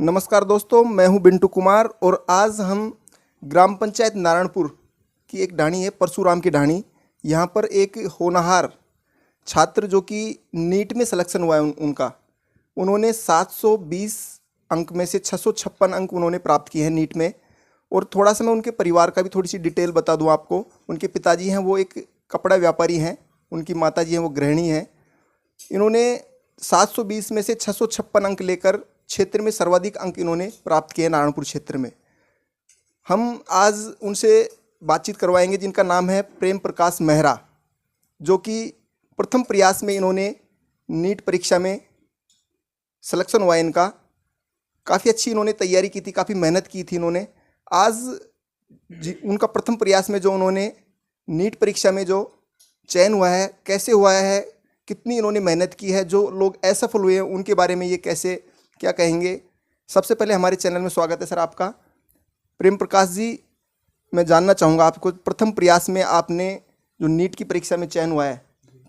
नमस्कार दोस्तों, मैं हूं बिंटू कुमार और आज हम ग्राम पंचायत नारायणपुर की एक ढाणी है परशुराम की ढाणी। यहां पर एक होनहार छात्र जो कि नीट में सिलेक्शन हुआ है उनका उन्होंने 720 अंक में से 656 अंक उन्होंने प्राप्त किए हैं नीट में। और थोड़ा सा मैं उनके परिवार का भी थोड़ी सी डिटेल बता दूं आपको। उनके पिताजी हैं वो एक कपड़ा व्यापारी हैं, उनकी माताजी हैं वो गृहिणी हैं। इन्होंने 720 में से 656 अंक लेकर क्षेत्र में सर्वाधिक अंक इन्होंने प्राप्त किए नारायणपुर क्षेत्र में। हम आज उनसे बातचीत करवाएंगे जिनका नाम है प्रेम प्रकाश मेहरा, जो कि प्रथम प्रयास में इन्होंने नीट परीक्षा में सिलेक्शन हुआ है इनका। काफ़ी अच्छी इन्होंने तैयारी की थी, काफ़ी मेहनत की थी इन्होंने। आज उनका प्रथम प्रयास में जो उन्होंने नीट परीक्षा में जो चयन हुआ है, कैसे हुआ है, कितनी इन्होंने मेहनत की है, जो लोग असफल हुए हैं उनके बारे में ये कैसे क्या कहेंगे। सबसे पहले हमारे चैनल में स्वागत है सर आपका। प्रेम प्रकाश जी, मैं जानना चाहूँगा आपको, प्रथम प्रयास में आपने जो नीट की परीक्षा में चयन हुआ है,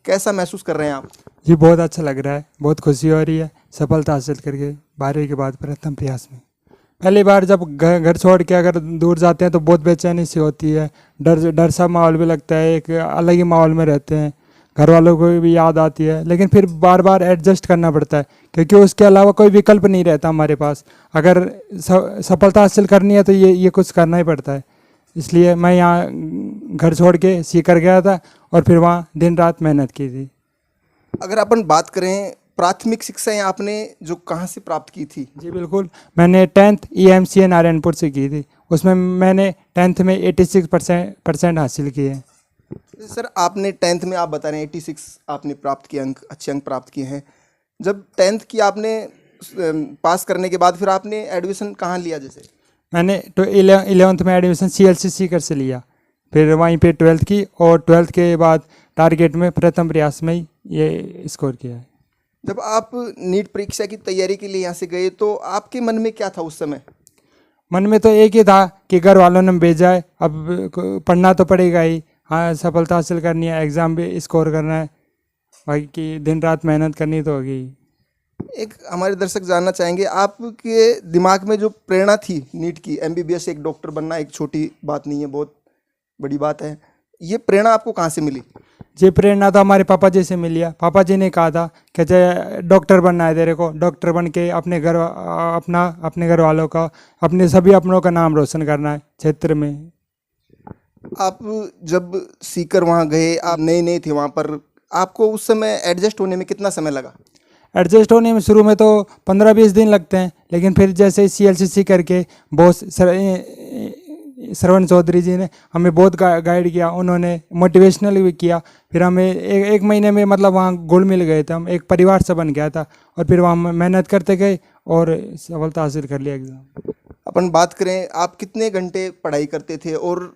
कैसा महसूस कर रहे हैं आप? जी बहुत अच्छा लग रहा है, बहुत खुशी हो रही है सफलता हासिल करके 12वीं के बाद प्रथम प्रयास में। पहली बार जब घर छोड़ के अगर दूर जाते हैं तो बहुत बेचैनी सी होती है, डर सा माहौल भी लगता है, एक अलग ही माहौल में रहते हैं, घर वालों को भी याद आती है, लेकिन फिर बार बार एडजस्ट करना पड़ता है क्योंकि उसके अलावा कोई विकल्प नहीं रहता हमारे पास। अगर सफलता हासिल करनी है तो ये कुछ करना ही पड़ता है। इसलिए मैं यहाँ घर छोड़ के सीकर गया था और फिर वहाँ दिन रात मेहनत की थी। अगर अपन बात करें प्राथमिक शिक्षाएं आपने जो कहाँ से प्राप्त की थी? जी बिल्कुल, मैंने 10th EMCA नारायणपुर से की थी। उसमें मैंने 10th में 86% हासिल किए। सर आपने 10th में आप बता रहे हैं 86 आपने प्राप्त किए, अंक अच्छे अंक प्राप्त किए हैं। जब 10th की आपने पास करने के बाद फिर आपने एडमिशन कहाँ लिया? जैसे मैंने तो 11th में एडमिशन CLC सीकर से लिया, फिर वहीं पे 12th की, और 12th के बाद टारगेट में प्रथम प्रयास में ही ये स्कोर किया है। जब आप नीट परीक्षा की तैयारी के लिए यहाँ से गए तो आपके मन में क्या था उस समय? मन में तो एक ही था कि घर वालों ने भेजा है, अब पढ़ना तो पड़ेगा ही। हाँ, सफलता हासिल करनी है, एग्ज़ाम भी स्कोर करना है, बाकी दिन रात मेहनत करनी तो होगी। एक हमारे दर्शक जानना चाहेंगे आपके दिमाग में जो प्रेरणा थी नीट की, MBBS एक डॉक्टर बनना एक छोटी बात नहीं है, बहुत बड़ी बात है। ये प्रेरणा आपको कहाँ से मिली? ये प्रेरणा तो हमारे पापा जी से मिली है। पापा जी ने कहा था कि डॉक्टर बनना है तेरे को, डॉक्टर बन के अपने घर वालों का, अपने सभी अपनों का नाम रोशन करना है क्षेत्र में। आप जब सीकर वहाँ गए, आप नए थे वहाँ पर, आपको उस समय एडजस्ट होने में कितना समय लगा? एडजस्ट होने में शुरू में तो 15-20 दिन लगते हैं, लेकिन फिर जैसे CLCC करके बॉस श्रवण चौधरी जी ने हमें बहुत गाइड किया, उन्होंने मोटिवेशनल भी किया। फिर हमें एक महीने में मतलब वहाँ घुल मिल गए थे, हम एक परिवार से बन गया था, और फिर वहाँ मेहनत करते गए और सफलता हासिल कर लिया एग्ज़ाम। अपन बात करें आप कितने घंटे पढ़ाई करते थे और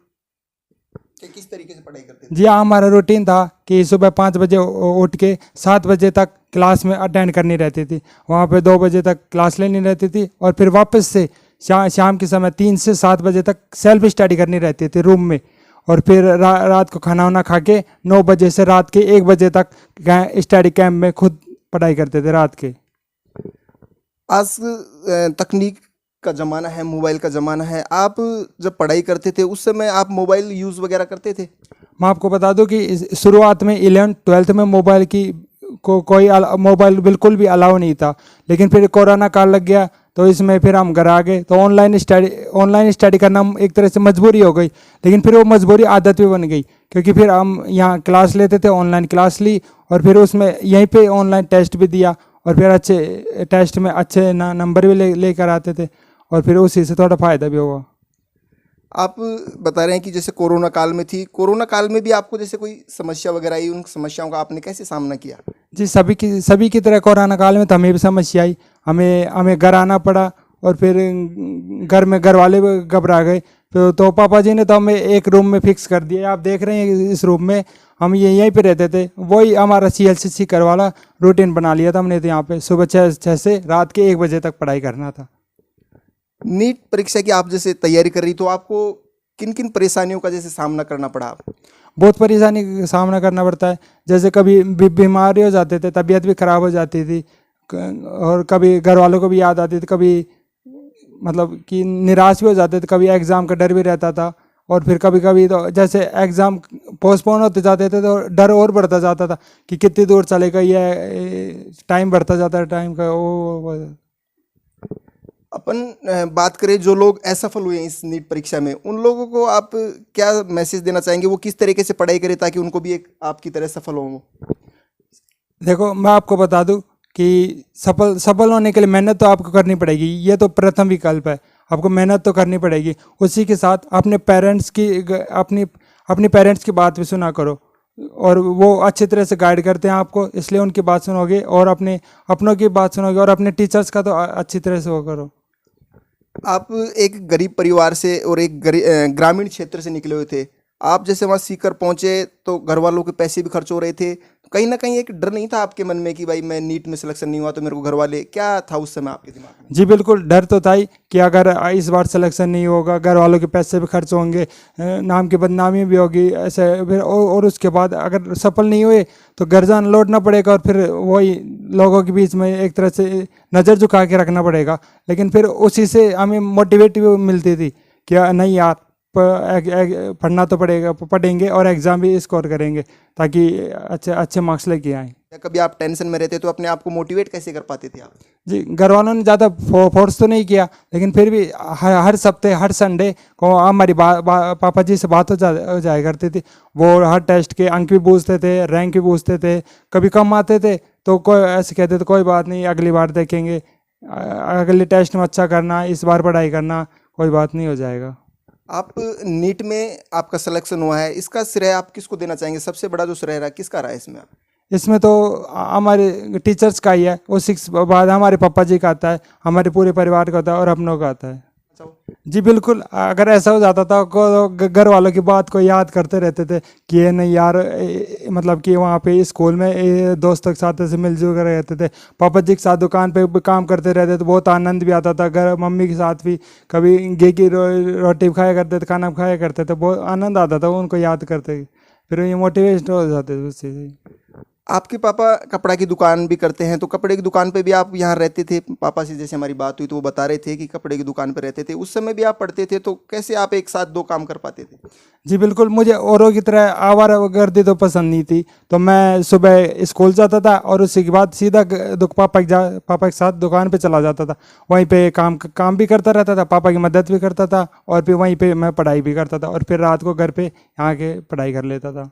किस तरीके से पढ़ाई करते थे? जी हाँ, हमारा रूटीन था कि सुबह 5 बजे उठ के 7 बजे तक क्लास में अटेंड करनी रहती थी, वहाँ पे 2 बजे तक क्लास लेनी रहती थी, और फिर वापस से शाम के समय 3 से 7 बजे तक सेल्फ स्टडी करनी रहती थी रूम में, और फिर रात को खाना वाना खा के 9 बजे से रात के 1 बजे तक स्टडी कैंप में खुद पढ़ाई करते थे रात के। आज तकनीक का ज़माना है, मोबाइल का ज़माना है। आप जब पढ़ाई करते थे उस समय आप मोबाइल यूज़ वगैरह करते थे? मैं आपको बता दूं कि शुरुआत में 11th-12th में मोबाइल की कोई मोबाइल बिल्कुल भी अलाउ नहीं था, लेकिन फिर कोरोना काल लग गया तो इसमें फिर हम घर आ गए, तो ऑनलाइन स्टडी करना एक तरह से मजबूरी हो गई, लेकिन फिर वो मजबूरी आदत भी बन गई क्योंकि फिर हम यहाँ क्लास लेते थे, ऑनलाइन क्लास ली, और फिर उसमें यहीं पे ऑनलाइन टेस्ट भी दिया, और फिर अच्छे टेस्ट में अच्छे नंबर भी लेकर आते थे, और फिर उसी से थोड़ा फ़ायदा भी हुआ। आप बता रहे हैं कि जैसे कोरोना काल में थी, कोरोना काल में भी आपको जैसे कोई समस्या वगैरह आई, उन समस्याओं का आपने कैसे सामना किया? जी सभी की तरह कोरोना काल में तो हमें भी समस्या आई, हमें घर आना पड़ा, और फिर घर में घर वाले भी घबरा गए, तो पापा जी ने तो हमें एक रूम में फिक्स कर दिया। आप देख रहे हैं इस रूम में हम यहीं पे रहते थे, वही हमारा CLCC कर वाला रूटीन बना लिया था हमने। तो यहाँ पे सुबह 6 से रात के 1 बजे तक पढ़ाई करना था। नीट परीक्षा की आप जैसे तैयारी कर रही, तो आपको किन किन परेशानियों का जैसे सामना करना पड़ा? आप बहुत परेशानी का सामना करना पड़ता है, जैसे कभी बीमारी हो जाते थे, तबीयत भी ख़राब हो जाती थी, और कभी घर वालों को भी याद आती थी, कभी मतलब कि निराश भी हो जाते थे, कभी एग्ज़ाम का डर भी रहता था। और फिर कभी कभी तो जैसे एग्ज़ाम पोस्टपोन होते जाते थे तो डर और बढ़ता जाता था कि कितनी दूर चलेगा ये, टाइम बढ़ता जाता है टाइम का वो। अपन बात करें जो लोग असफल हुए हैं इस नीट परीक्षा में, उन लोगों को आप क्या मैसेज देना चाहेंगे? वो किस तरीके से पढ़ाई करें ताकि उनको भी एक आपकी तरह सफल हों? देखो मैं आपको बता दूं कि सफल सफल होने के लिए मेहनत तो आपको करनी पड़ेगी, ये तो प्रथम विकल्प है। आपको मेहनत तो करनी पड़ेगी, उसी के साथ अपने पेरेंट्स की अपनी अपनी पेरेंट्स की बात भी सुना करो। और वो अच्छी तरह से गाइड करते हैं आपको, इसलिए उनकी बात सुनोगे और अपने अपनों की बात सुनोगे और अपने टीचर्स का तो अच्छी तरह से वो करो। आप एक गरीब परिवार से और एक ग्रामीण क्षेत्र से निकले हुए थे। आप जैसे वहाँ सीकर पहुँचे तो घर वालों के पैसे भी खर्च हो रहे थे। कहीं ना कहीं एक डर नहीं था आपके मन में कि भाई मैं नीट में सिलेक्शन नहीं हुआ तो मेरे को घर वाले, क्या था उस समय आपके दिमाग में? जी बिल्कुल, डर तो था ही कि अगर इस बार सिलेक्शन नहीं होगा, घर वालों के पैसे भी खर्च होंगे, नाम की बदनामी भी होगी ऐसे। फिर और उसके बाद अगर सफल नहीं हुए तो घर जाना लौटना पड़ेगा और फिर वही लोगों के बीच में एक तरह से नज़र झुका के रखना पड़ेगा। लेकिन फिर उसी से हमें मोटिवेट भी मिलती थी कि नहीं यार, पढ़ना तो पड़ेगा, पढ़ेंगे और एग्ज़ाम भी स्कोर करेंगे ताकि अच्छे अच्छे मार्क्स लेके आएँ। या कभी आप टेंशन में रहते तो अपने आप को मोटिवेट कैसे कर पाते थे आप? जी, घर वालों ने ज़्यादा फोर्स तो नहीं किया, लेकिन फिर भी हर हफ्ते हर संडे को हमारी पापा जी से बात हो जाया करती थी। वो हर टेस्ट के अंक भी पूछते थे, रैंक भी पूछते थे। कभी कम आते थे तो कोई ऐसे कहते थे कोई बात नहीं, अगली बार देखेंगे, अगले टेस्ट में अच्छा करना, इस बार पढ़ाई करना, कोई बात नहीं, हो जाएगा। आप नीट में आपका सिलेक्शन हुआ है, इसका श्रेय आप किसको देना चाहेंगे? सबसे बड़ा जो श्रेय रहा किसका रहा है इसमें? आप इसमें तो हमारे टीचर्स का ही है, वो 6 बाद हमारे पापा जी का आता है, हमारे पूरे परिवार का आता है और अपनों का आता है। जी बिल्कुल, अगर ऐसा हो जाता था को घर वालों की बात को याद करते रहते थे कि ये नहीं यार, मतलब कि वहाँ पे स्कूल में दोस्तों के साथ ऐसे मिलजुल कर रहते थे, पापा जी के साथ दुकान पे भी काम करते रहते थे, बहुत आनंद भी आता था। घर मम्मी के साथ भी कभी घी की रोटी खाया करते थे, खाना खाया करते थे, बहुत आनंद आता था उनको याद करते। फिर ये मोटिवेशन हो जाते थे उससे। आपके पापा कपड़ा की दुकान भी करते हैं, तो कपड़े की दुकान पे भी आप यहाँ रहते थे? पापा से जैसे हमारी बात हुई तो वो बता रहे थे कि कपड़े की दुकान पे रहते थे, उस समय भी आप पढ़ते थे, तो कैसे आप एक साथ 2 काम कर पाते थे? जी बिल्कुल, मुझे औरों की तरह आवारागर्दी तो पसंद नहीं थी, तो मैं सुबह स्कूल जाता था और उसके बाद सीधा पापा के साथ दुकान पे चला जाता था। वहीं पे काम भी करता रहता था, पापा की मदद भी करता था और फिर वहीं पे मैं पढ़ाई भी करता था और फिर रात को घर पे यहाँ के पढ़ाई कर लेता था।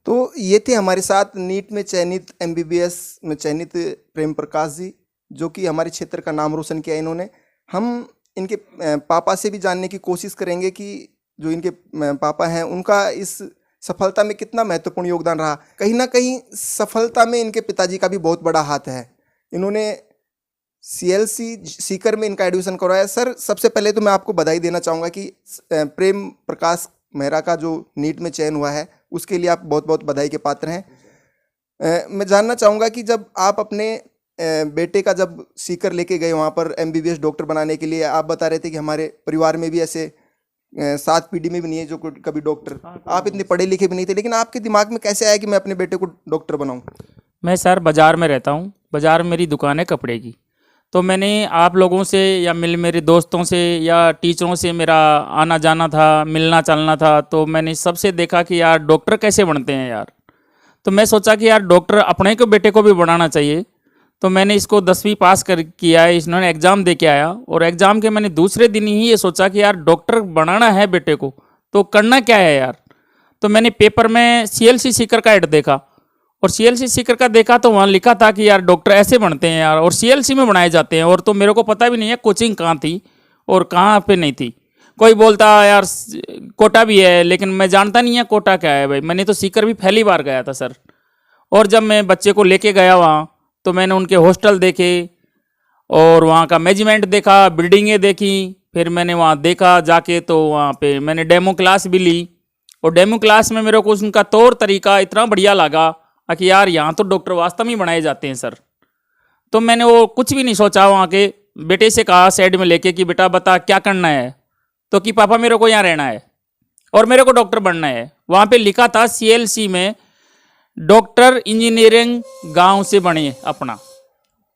तो ये थे हमारे साथ नीट में चयनित, एमबीबीएस में चयनित प्रेम प्रकाश जी, जो कि हमारे क्षेत्र का नाम रोशन किया इन्होंने। हम इनके पापा से भी जानने की कोशिश करेंगे कि जो इनके पापा हैं उनका इस सफलता में कितना महत्वपूर्ण योगदान रहा। कहीं ना कहीं सफलता में इनके पिताजी का भी बहुत बड़ा हाथ है। इन्होंने सीएलसी सीकर में इनका एडमिशन करवाया। सर, सबसे पहले तो मैं आपको बधाई देना चाहूँगा कि प्रेम प्रकाश मेहरा का जो नीट में चयन हुआ है उसके लिए आप बहुत बहुत बधाई के पात्र हैं। मैं जानना चाहूँगा कि जब आप अपने बेटे का जब सीकर लेके गए वहाँ पर एमबीबीएस डॉक्टर बनाने के लिए, आप बता रहे थे कि हमारे परिवार में भी ऐसे 7 पीढ़ी में भी नहीं है जो कभी डॉक्टर, आप इतने पढ़े लिखे भी नहीं थे, लेकिन आपके दिमाग में कैसे आया कि मैं अपने बेटे को डॉक्टर बनाऊँ? मैं सर बाज़ार में रहता हूँ, बाज़ार में मेरी दुकान है कपड़े की। तो मैंने आप लोगों से या मेरे दोस्तों से या टीचरों से मेरा आना जाना था, मिलना चलना था, तो मैंने सबसे देखा कि यार डॉक्टर कैसे बनते हैं यार। तो मैं सोचा कि यार डॉक्टर अपने को बेटे को भी बनाना चाहिए। तो मैंने इसको 10वीं पास किया है, इन्होंने एग्ज़ाम दे के आया और एग्ज़ाम के मैंने दूसरे दिन ही ये सोचा कि यार डॉक्टर बनाना है बेटे को तो करना क्या है यार। तो मैंने पेपर में सीएलसी सीकर का ऐड देखा और सीएलसी सीकर का देखा तो वहाँ लिखा था कि यार डॉक्टर ऐसे बनते हैं यार, और सीएलसी में बनाए जाते हैं। और तो मेरे को पता भी नहीं है कोचिंग कहाँ थी और कहाँ पे नहीं थी। कोई बोलता यार कोटा भी है, लेकिन मैं जानता नहीं है कोटा क्या है भाई। मैंने तो सीकर भी पहली बार गया था सर। और जब मैं बच्चे को लेके गया वहाँ तो मैंने उनके हॉस्टल देखे और वहाँ का मैनेजमेंट देखा, बिल्डिंगें देखी। फिर मैंने वहाँ देखा जाके तो वहाँ पे मैंने डेमो क्लास भी ली और डेमो क्लास में मेरे को उनका तौर तरीका इतना बढ़िया लगा कि यार यहाँ तो डॉक्टर वास्तव में बनाए जाते हैं सर। तो मैंने वो कुछ भी नहीं सोचा, वहाँ के बेटे से कहा साइड में लेके कि बेटा बता क्या करना है। तो कि पापा मेरे को यहाँ रहना है और मेरे को डॉक्टर बनना है। वहाँ पे लिखा था सीएलसी में डॉक्टर इंजीनियरिंग गांव से बने अपना।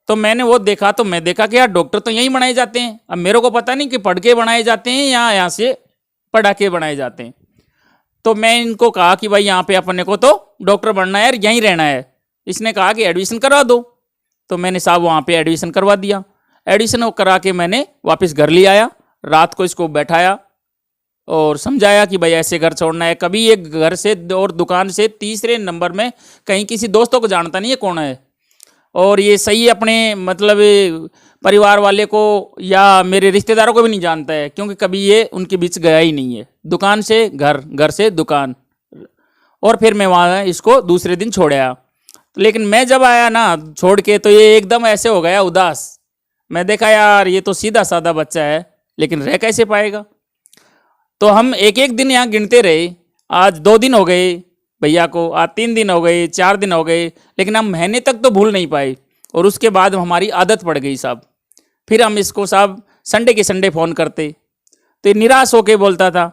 तो मैंने वो देखा, तो मैं देखा कि यार डॉक्टर तो यहीं बनाए जाते हैं। अब मेरे को पता नहीं कि पढ़ के बनाए जाते हैं या यहाँ से पढ़ा के बनाए जाते हैं। तो मैं इनको कहा कि भाई यहाँ पे अपने को तो डॉक्टर बनना है यार, यहीं रहना है। इसने कहा कि एडमिशन करवा दो। तो मैंने साहब वहाँ पे एडमिशन करवा दिया। एडमिशन करा के मैंने वापस घर ले आया। रात को इसको बैठाया और समझाया कि भाई ऐसे घर छोड़ना है। कभी एक घर से और दुकान से तीसरे नंबर में कहीं किसी दोस्तों को जानता नहीं है कौन है, और ये सही अपने मतलब परिवार वाले को या मेरे रिश्तेदारों को भी नहीं जानता है, क्योंकि कभी ये उनके बीच गया ही नहीं है। दुकान से घर, घर से दुकान, और फिर मैं वहाँ इसको दूसरे दिन छोड़ आया। लेकिन मैं जब आया ना छोड़ के, तो ये एकदम ऐसे हो गया उदास। मैं देखा यार ये तो सीधा साधा बच्चा है, लेकिन रह कैसे पाएगा। तो हम एक एक दिन यहाँ गिनते रहे। आज 2 दिन हो गए भैया को, आज 3 दिन हो गए, 4 दिन हो गए, लेकिन हम महीने तक तो भूल नहीं पाए। और उसके बाद हमारी आदत पड़ गई साहब। फिर हम इसको साहब संडे के संडे फ़ोन करते, तो ये निराश होके बोलता था।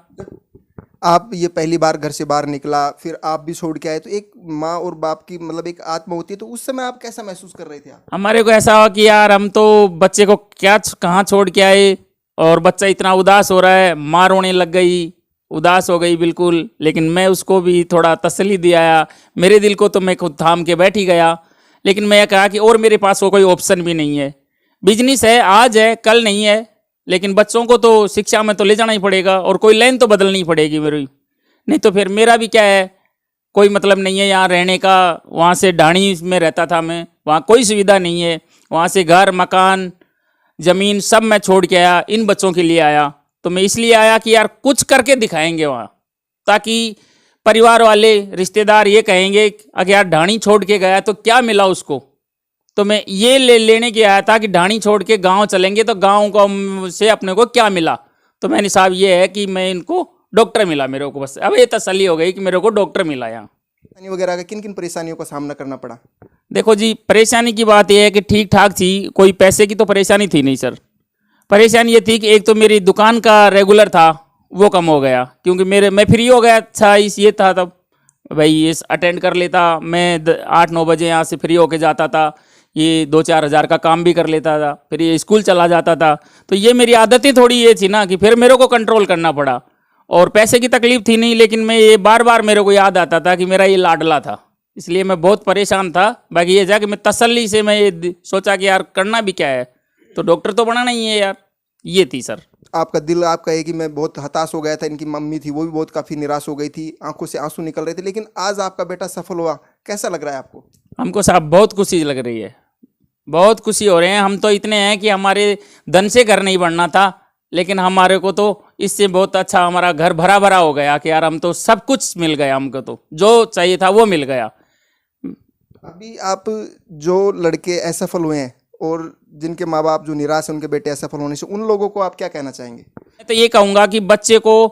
आप ये पहली बार घर से बाहर निकला, फिर आप भी छोड़ के आए, तो एक माँ और बाप की मतलब एक आत्मा होती है, तो उस समय आप कैसा महसूस कर रहे थे आप? हमारे को ऐसा हुआ कि यार हम तो बच्चे को क्या कहाँ छोड़ के आए, और बच्चा इतना उदास हो रहा है। माँ रोने लग गई, उदास हो गई बिल्कुल। लेकिन मैं उसको भी थोड़ा तसल्ली दिया। मेरे दिल को तो मैं खुद थाम के बैठ ही गया। लेकिन मैं कहा कि और मेरे पास वो कोई ऑप्शन भी नहीं है। बिजनेस है, आज है कल नहीं है, लेकिन बच्चों को तो शिक्षा में तो ले जाना ही पड़ेगा, और कोई लाइन तो बदलनी पड़ेगी मेरी। नहीं तो फिर मेरा भी क्या है, कोई मतलब नहीं है यहाँ रहने का। वहाँ से ढाणी में रहता था मैं, वहाँ कोई सुविधा नहीं है। वहाँ से घर मकान ज़मीन सब मैं छोड़ के आया, इन बच्चों के लिए आया। तो मैं इसलिए आया कि यार कुछ करके दिखाएंगे वहाँ, ताकि परिवार वाले रिश्तेदार ये कहेंगे अगर यार ढाणी छोड़ के गया तो क्या मिला उसको। तो मैं ये लेने के आया था कि ढाणी छोड़ के गांव चलेंगे तो गांव को से अपने को क्या मिला। तो मैंने साहब ये है कि मैं इनको डॉक्टर मिला मेरे को, बस अब ये तसल्ली हो गई कि मेरे को डॉक्टर मिला यहाँ। परेशानी वगैरह का किन किन परेशानियों का सामना करना पड़ा? देखो जी, परेशानी की बात यह है कि ठीक ठाक थी, कोई पैसे की तो परेशानी थी नहीं सर। परेशानी ये थी कि एक तो मेरी दुकान का रेगुलर था वो कम हो गया, क्योंकि मैं फ्री हो गया था। इस ये था तब भाई इस अटेंड कर लेता मैं 8-9 बजे यहाँ से फ्री होके जाता था। ये 2-4 हज़ार का काम भी कर लेता था, फिर ये स्कूल चला जाता था। तो ये मेरी आदतें थोड़ी ये थी ना कि फिर मेरे को कंट्रोल करना पड़ा। और पैसे की तकलीफ थी नहीं, लेकिन मैं ये बार बार मेरे को याद आता था कि मेरा ये लाडला था, इसलिए मैं बहुत परेशान था। बाकी ये जाके मैं तसल्ली से मैं ये सोचा कि यार करना भी क्या है, तो डॉक्टर तो बनाना ही है यार। ये थी सर। आपका दिल आपका है कि मैं बहुत हताश हो गया था, इनकी मम्मी थी वो भी बहुत काफ़ी निराश हो गई थी, आंखों से आंसू निकल रहे थे, लेकिन आज आपका बेटा सफल हुआ, कैसा लग रहा है आपको? हमको साहब बहुत खुशी लग रही है, बहुत खुशी हो रहे हैं। हम तो इतने हैं कि हमारे धन से घर नहीं बनना था, लेकिन हमारे को तो इससे बहुत अच्छा हमारा घर भरा भरा हो गया कि यार हम तो सब कुछ मिल गया, हमको तो जो चाहिए था वो मिल गया। अभी आप जो लड़के असफल हुए हैं और जिनके माँ बाप जो निराश हैं उनके बेटे असफल होने से, उन लोगों को आप क्या कहना चाहेंगे? मैं तो ये कहूँगा कि बच्चे को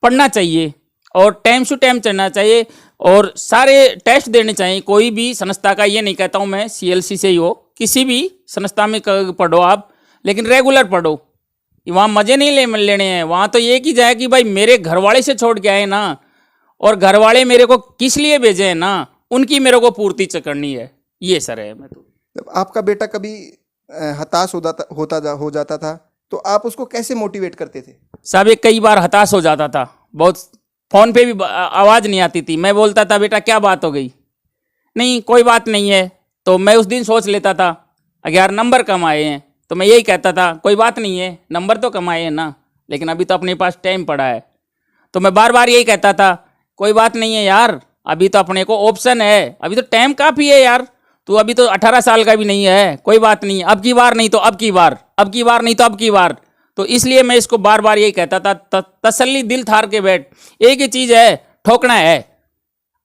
पढ़ना चाहिए और टाइम टू टाइम चढ़ना चाहिए और सारे टेस्ट देने चाहिए। कोई भी संस्था का, ये नहीं कहता हूँ मैं CLC से ही हो, किसी भी संस्था में पढ़ो आप, लेकिन रेगुलर पढ़ो। वहाँ मज़े नहीं लेने हैं। वहाँ तो ये की जाए कि भाई मेरे घर वाले से छोड़ के आए ना, और घर वाले मेरे को किस लिए भेजे हैं ना, उनकी मेरे को पूर्ति करनी है। ये सर है। मैं तो जब आपका बेटा कभी हताश हो जाता था तो आप उसको कैसे मोटिवेट करते थे? साहब एक कई बार हताश हो जाता था, बहुत फ़ोन पे भी आवाज़ नहीं आती थी। मैं बोलता था बेटा क्या बात हो गई, नहीं कोई बात नहीं है। तो मैं उस दिन सोच लेता था अगर यार नंबर कम आए हैं, तो मैं यही कहता था कोई बात नहीं है, नंबर तो कम आए हैं ना, लेकिन अभी तो अपने पास टाइम पड़ा है। तो मैं बार बार यही कहता था कोई बात नहीं है यार, अभी तो अपने को ऑप्शन है, अभी तो टाइम काफ़ी है यार, तू अभी तो 18 साल का भी नहीं है, कोई बात नहीं, अब की बार नहीं तो अब की बार, अब की बार नहीं तो अब की बार। तो इसलिए मैं इसको बार बार यही कहता था तसल्ली दिल थार के बैठ, एक ही चीज़ है, ठोकना है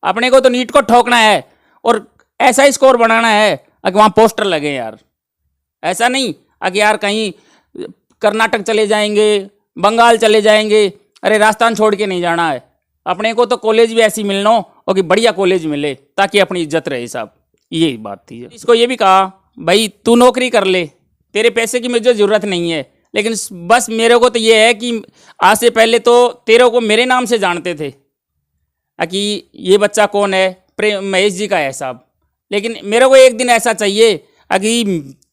अपने को, तो नीट को ठोकना है और ऐसा स्कोर बनाना है कि वहाँ पोस्टर लगे यार। ऐसा नहीं कि यार कहीं कर्नाटक चले जाएंगे, बंगाल चले जाएंगे, अरे राजस्थान छोड़ के नहीं जाना है। अपने को तो कॉलेज भी ऐसी मिलना हो और कि बढ़िया कॉलेज मिले ताकि अपनी इज्जत रहे साहब। यही बात थी। इसको ये भी कहा भाई तू नौकरी कर ले, तेरे पैसे की मुझे ज़रूरत नहीं है, लेकिन बस मेरे को तो ये है कि आज से पहले तो तेरे को मेरे नाम से जानते थे कि ये बच्चा कौन है, प्रेम महेश जी का है साहब, लेकिन मेरे को एक दिन ऐसा चाहिए कि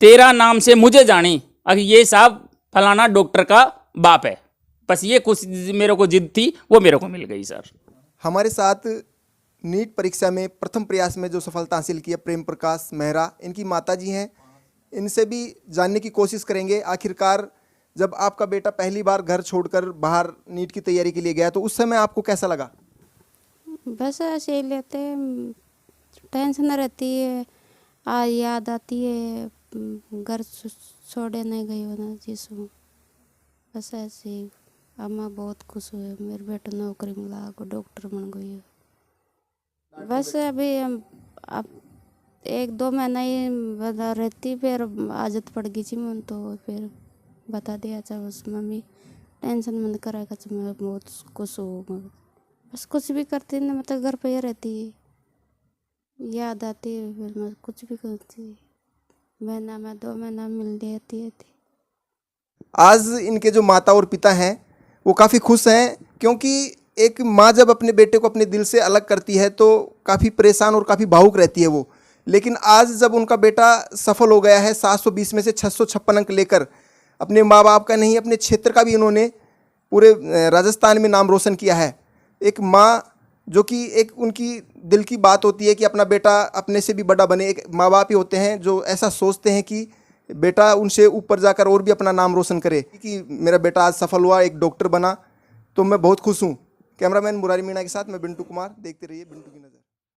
तेरा नाम से मुझे जानी, अगर ये साहब फलाना डॉक्टर का बाप है। बस ये कुछ मेरे को जिद थी, वो मेरे को मिल गई सर। हमारे साथ नीट परीक्षा में प्रथम प्रयास में जो सफलता हासिल की है प्रेम प्रकाश मेहरा, इनकी माताजी हैं, इनसे भी जानने की कोशिश करेंगे आखिरकार जब आपका बेटा पहली बार घर छोड़कर बाहर नीट की तैयारी के लिए गया तो उस समय आपको कैसा लगा? बस ऐसे ही लेते हैं, टेंशन रहती है, याद आती है, घर छोड़े नहीं गई हो ना जिसमें, बस ऐसे ही। अम्मा बहुत खुश हुए, मेरे बेटा नौकरी मिला को डॉक्टर बन गई है। बस अभी अब 1-2 महीना ही बता रहती, फिर आदत पड़ गई थी मन, तो फिर बता दिया था बस मम्मी टेंशन मत करेगा, मैं बहुत खुश हूँ। बस कुछ भी करती ना, मतलब घर पे ही रहती है, याद आती है, फिर मैं कुछ भी करती, महीना में 2 महीना मिल जाती है। आज इनके जो माता और पिता हैं वो काफ़ी खुश हैं, क्योंकि एक माँ जब अपने बेटे को अपने दिल से अलग करती है तो काफ़ी परेशान और काफ़ी भावुक रहती है वो। लेकिन आज जब उनका बेटा सफल हो गया है, 720 में से 656 अंक लेकर अपने माँ बाप का नहीं अपने क्षेत्र का भी इन्होंने पूरे राजस्थान में नाम रोशन किया है। एक माँ जो कि एक उनकी दिल की बात होती है कि अपना बेटा अपने से भी बड़ा बने। एक माँ बाप ही होते हैं जो ऐसा सोचते हैं कि बेटा उनसे ऊपर जाकर और भी अपना नाम रोशन करे। कि मेरा बेटा आज सफल हुआ, एक डॉक्टर बना, तो मैं बहुत खुश हूँ। कैमरामैन मुरारी मीणा के साथ मैं बिंटू कुमार, देखते रहिए बिंटू की नज़र।